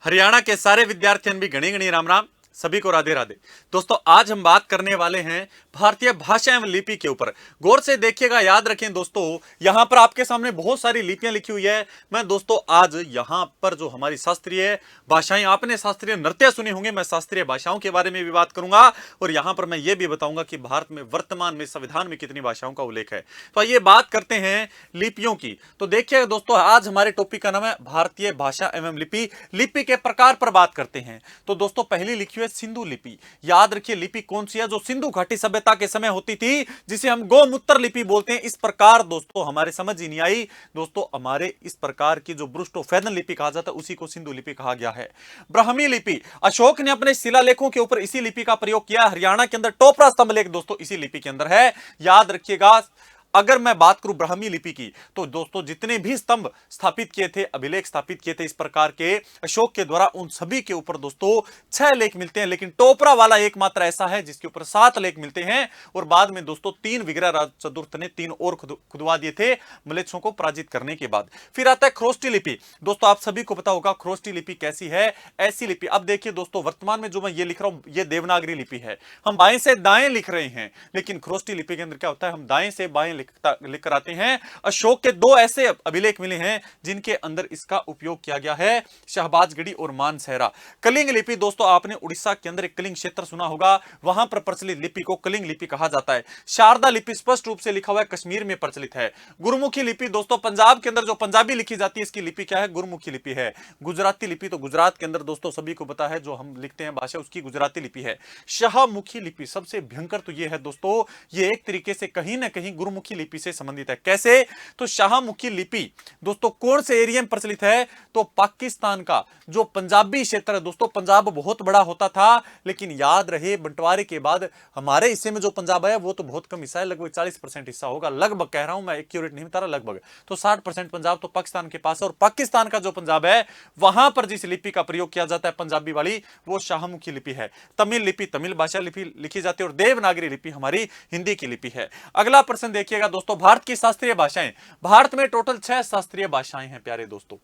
हरियाणा के सारे विद्यार्थियों भी घनी घनी राम राम। सभी को राधे राधे। दोस्तों आज हम बात करने वाले हैं भारतीय भाषा एवं लिपि के ऊपर। गौर से देखिएगा, याद रखें दोस्तों, यहां पर आपके सामने बहुत सारी लिपियां लिखी हुई है। मैं दोस्तों आज यहां पर जो हमारी शास्त्रीय भाषाएं, आपने शास्त्रीय नृत्य सुने होंगे, मैं शास्त्रीय भाषाओं के बारे में भी बात करूंगा और यहां पर मैं ये भी बताऊंगा कि भारत में वर्तमान में संविधान में कितनी भाषाओं का उल्लेख है। तो आइए बात करते हैं लिपियों की। तो देखिएगा दोस्तों, आज हमारे टॉपिक का नाम है भारतीय भाषा एवं लिपि। लिपि के प्रकार पर बात करते हैं। तो दोस्तों पहली लिखी है सिंधु लिपि। याद रखिए लिपि कौन सी है? जो सिंधु घाटी सभ्यता के समय होती थी, जिसे हम गोमूत्र लिपि बोलते हैं। इस प्रकार दोस्तों हमारे समझ ही नहीं आई। दोस्तों हमारे इस प्रकार की जो ब्रुष्टोफेदन लिपि कहा जाता है, उसी को सिंधु लिपि कहा गया है। ब्राह्मी लिपि, अशोक ने अपने शिलालेखों के ऊपर इसी लिपि का प्रयोग किया। हरियाणा के अंदर टोपरा स्तंभ लेख दोस्तों इसी लिपि के अंदर है। याद रखिएगा, अगर मैं बात करूं ब्राह्मी लिपि की, तो दोस्तों जितने भी स्तंभ स्थापित किए थे, अभिलेख स्थापित किए थे इस प्रकार के अशोक के द्वारा, उन सभी के ऊपर दोस्तों 6 लेख मिलते हैं। लेकिन टोपरा वाला एकमात्र ऐसा है जिसके ऊपर 7 लेख मिलते हैं। और बाद में दोस्तों 3 विग्रहराज चतुर्थ ने 3 और खुदवा दिए थे मलेच्छों को पराजित करने के बाद। फिर आता है खरोष्टी लिपि। दोस्तों आप सभी को पता होगा खरोष्टी लिपि कैसी है? ऐसी लिपि, अब देखिए दोस्तों, वर्तमान में जो मैं ये लिख रहा हूं, ये देवनागरी लिपि है। हम बाएं से दाएं लिख रहे हैं, लेकिन खरोष्टी लिपि के अंदर क्या होता है? हम दाएं से बाएं लिख कर आते हैं। अशोक के 2 ऐसे अभिलेख मिले हैं जिनके अंदर इसका उपयोग किया गया है, शहबाजगढ़ी और मानसहरा। कलिंग लिपि, दोस्तों आपने उड़ीसा के अंदर एक कलिंग क्षेत्र सुना होगा, वहां पर प्रचलित लिपि को कलिंग लिपि कहा जाता है। शारदा लिपि स्पष्ट रूप से लिखा हुआ है, कश्मीर में प्रचलित है। गुरुमुखी लिपि, दोस्तों पंजाब के अंदर जो पंजाबी लिखी जाती है, इसकी लिपि क्या है? गुरुमुखी लिपि है। गुजराती लिपि, तो गुजरात के अंदर दोस्तों सभी को पता है, जो हम लिखते हैं भाषा, उसकी गुजराती लिपि है। शाहमुखी लिपि सबसे भयंकर तो यह है दोस्तों, ये एक तरीके से कहीं ना कहीं गुरुमुखी लिपि से संबंधित है। कैसे? तो शाहमुखी लिपि दोस्तों कौन से एरिया में प्रचलित है? तो पाकिस्तान का जो पंजाबी क्षेत्र है दोस्तों, पंजाब बहुत बड़ा होता था, लेकिन याद रहे बंटवारे के बाद हमारे हिस्से में जो पंजाब है वो तो बहुत कम हिस्सा है, लगभग 40% हिस्सा होगा। लगभग कह रहा हूं मैं, एक्यूरेट नहीं बता रहा, लगभग। तो 60% पंजाब तो पाकिस्तान के पास है, और पाकिस्तान का जो पंजाब है वहां पर जिस लिपि का प्रयोग किया जाता है पंजाबी वाली, वो शाहमुखी लिपि है। तमिल लिपि, तमिल भाषा लिपि लिखी जाती है, और देवनागरी लिपि हमारी हिंदी की लिपि है। अगला प्रश्न देखिएगा दोस्तों, भारत की शास्त्रीय भाषाएं। भारत में टोटल 6 शास्त्रीय भाषाएं हैं प्यारे दोस्तों।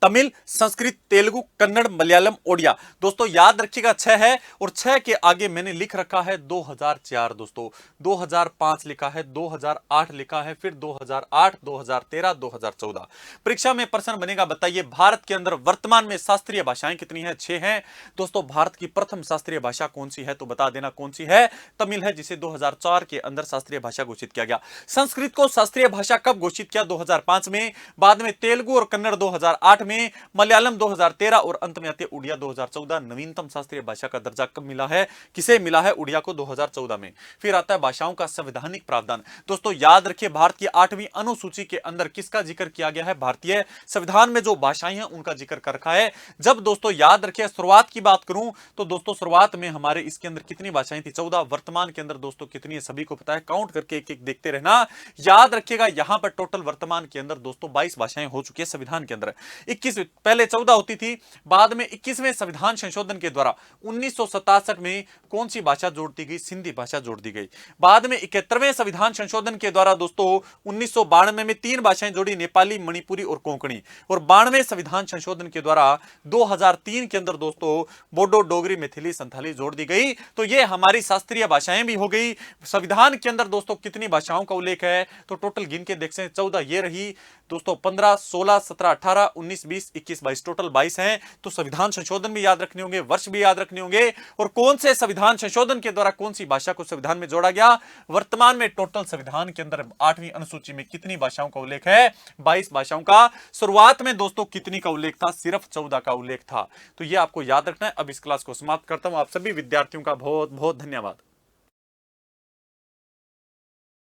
तमिल, संस्कृत, तेलुगु, कन्नड़, मलयालम, ओडिया। दोस्तों याद रखिएगा 6 है, और 6 के आगे मैंने लिख रखा है 2004 दोस्तों। 2005 लिखा है, 2008 लिखा है, फिर 2008, 2013, 2014। परीक्षा में प्रश्न बनेगा, बताइए भारत के अंदर वर्तमान में शास्त्रीय भाषाएं कितनी है? 6 हैं दोस्तों। भारत की प्रथम शास्त्रीय भाषा कौन सी है? तो बता देना कौन सी है? तमिल है, जिसे 2004 के अंदर शास्त्रीय भाषा घोषित किया गया। संस्कृत को शास्त्रीय भाषा कब घोषित किया? 2005 में। बाद में तेलुगु और कन्नड़ 2008 में, मलयालम 2013, और अंत में आती है उड़िया 2014। नवीनतम शास्त्रीय भाषा का दर्जा कब मिला है? किसे मिला है? उड़िया को 2014 में। फिर आता है भाषाओं का संवैधानिक प्रावधान। दोस्तों याद रखिए, भारत की 8वीं अनुसूची के अंदर किसका जिक्र किया गया है? भारतीय संविधान में जो भाषाएं हैं उनका जिक्र कर रखा है। जब दोस्तों याद रखिए शुरुआत की बात करूं, तो दोस्तों शुरुआत में हमारे इसके अंदर कितनी भाषाएं थी? 14। वर्तमान के अंदर दोस्तों कितनी है? सभी को पता है, काउंट करके एक एक देखते रहना। याद रखिएगा यहां पर टोटल वर्तमान के अंदर दोस्तों 22 भाषाएं हो चुकी है संविधान के अंदर। 21, पहले 14 होती थी, बाद में 21वें संविधान संशोधन के द्वारा 1967 में कौन सी भाषा जोड़ दी गई? सिंधी भाषा जोड़ दी गई। बाद में 71वें संविधान संशोधन के द्वारा दोस्तों 1992 में 3 भाषाएं जोड़ी, नेपाली, मणिपुरी और कोंकणी। और 92वें संविधान संशोधन के द्वारा 2003 के अंदर दोस्तों बोडो, डोगरी, मैथिली, संथाली जोड़ दी गई। तो ये हमारी शास्त्रीय भाषाएं भी हो गई। संविधान के अंदर दोस्तों कितनी भाषाओं का उल्लेख है? तो टोटल गिन के देख सकते हैं, 14 ये रही दोस्तों, 15, 16, 17, 18, 19, 20, 21, 22, टोटल 22 हैं। तो संविधान संशोधन भी याद रखने होंगे, वर्ष भी याद रखने होंगे, और कौन से संविधान संशोधन के द्वारा कौन सी भाषा को संविधान में जोड़ा गया। वर्तमान में टोटल संविधान के अंदर 8वीं अनुसूची में कितनी भाषाओं का उल्लेख है? 22 भाषाओं का। शुरुआत में दोस्तों कितनी का उल्लेख था? सिर्फ 14 का उल्लेख था। तो यह आपको याद रखना है। अब इस क्लास को समाप्त करता हूं। आप सभी विद्यार्थियों का बहुत बहुत धन्यवाद।